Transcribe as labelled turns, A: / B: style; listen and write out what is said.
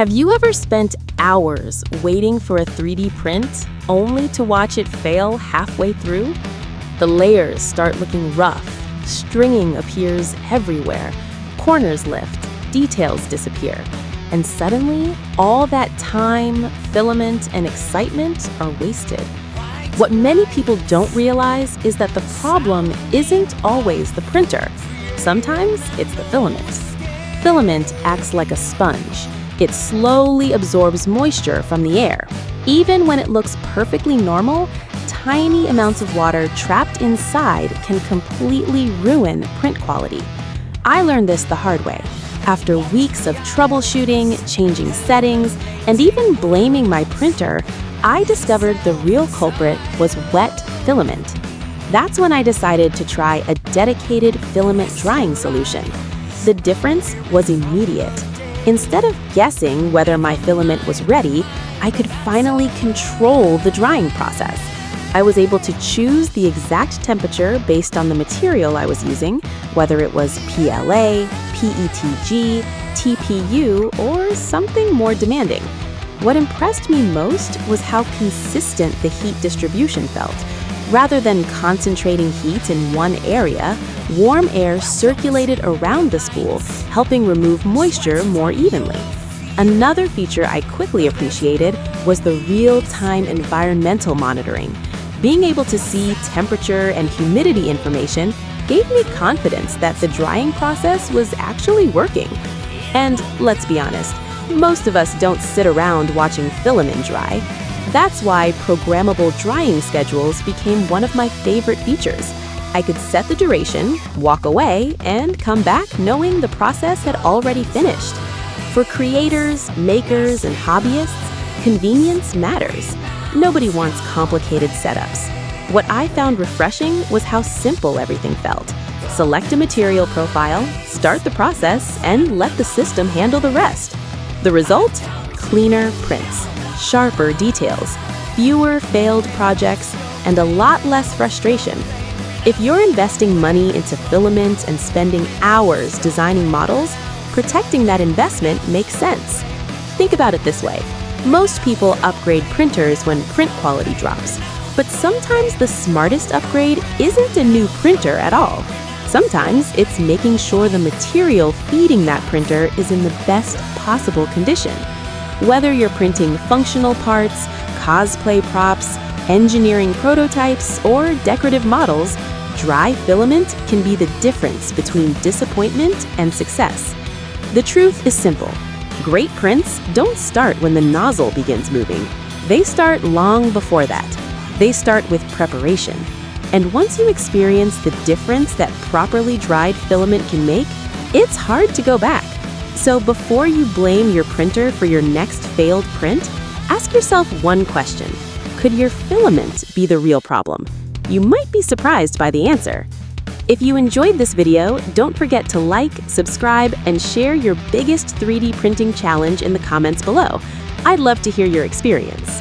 A: Have you ever spent hours waiting for a 3D print only to watch it fail halfway through? The layers start looking rough, stringing appears everywhere, corners lift, details disappear, and suddenly all that time, filament, and excitement are wasted. What many people don't realize is that the problem isn't always the printer. Sometimes it's the filament. Filament acts like a sponge. It slowly absorbs moisture from the air. Even when it looks perfectly normal, tiny amounts of water trapped inside can completely ruin print quality. I learned this the hard way. After weeks of troubleshooting, changing settings, and even blaming my printer, I discovered the real culprit was wet filament. That's when I decided to try a dedicated filament drying solution. The difference was immediate. Instead of guessing whether my filament was ready, I could finally control the drying process. I was able to choose the exact temperature based on the material I was using, whether it was PLA, PETG, TPU, or something more demanding. What impressed me most was how consistent the heat distribution felt. Rather than concentrating heat in one area, warm air circulated around the spool, helping remove moisture more evenly. Another feature I quickly appreciated was the real-time environmental monitoring. Being able to see temperature and humidity information gave me confidence that the drying process was actually working. And let's be honest, most of us don't sit around watching filament dry. That's why programmable drying schedules became one of my favorite features. I could set the duration, walk away, and come back knowing the process had already finished. For creators, makers, and hobbyists, convenience matters. Nobody wants complicated setups. What I found refreshing was how simple everything felt. Select a material profile, start the process, and let the system handle the rest. The result? Cleaner prints, sharper details, fewer failed projects, and a lot less frustration. If you're investing money into filament and spending hours designing models, protecting that investment makes sense. Think about it this way. Most people upgrade printers when print quality drops, but sometimes the smartest upgrade isn't a new printer at all. Sometimes it's making sure the material feeding that printer is in the best possible condition. Whether you're printing functional parts, cosplay props, engineering prototypes, or decorative models, dry filament can be the difference between disappointment and success. The truth is simple. Great prints don't start when the nozzle begins moving. They start long before that. They start with preparation. And once you experience the difference that properly dried filament can make, it's hard to go back. So before you blame your printer for your next failed print, ask yourself one question. Could your filament be the real problem? You might be surprised by the answer. If you enjoyed this video, don't forget to like, subscribe, and share your biggest 3D printing challenge in the comments below. I'd love to hear your experience.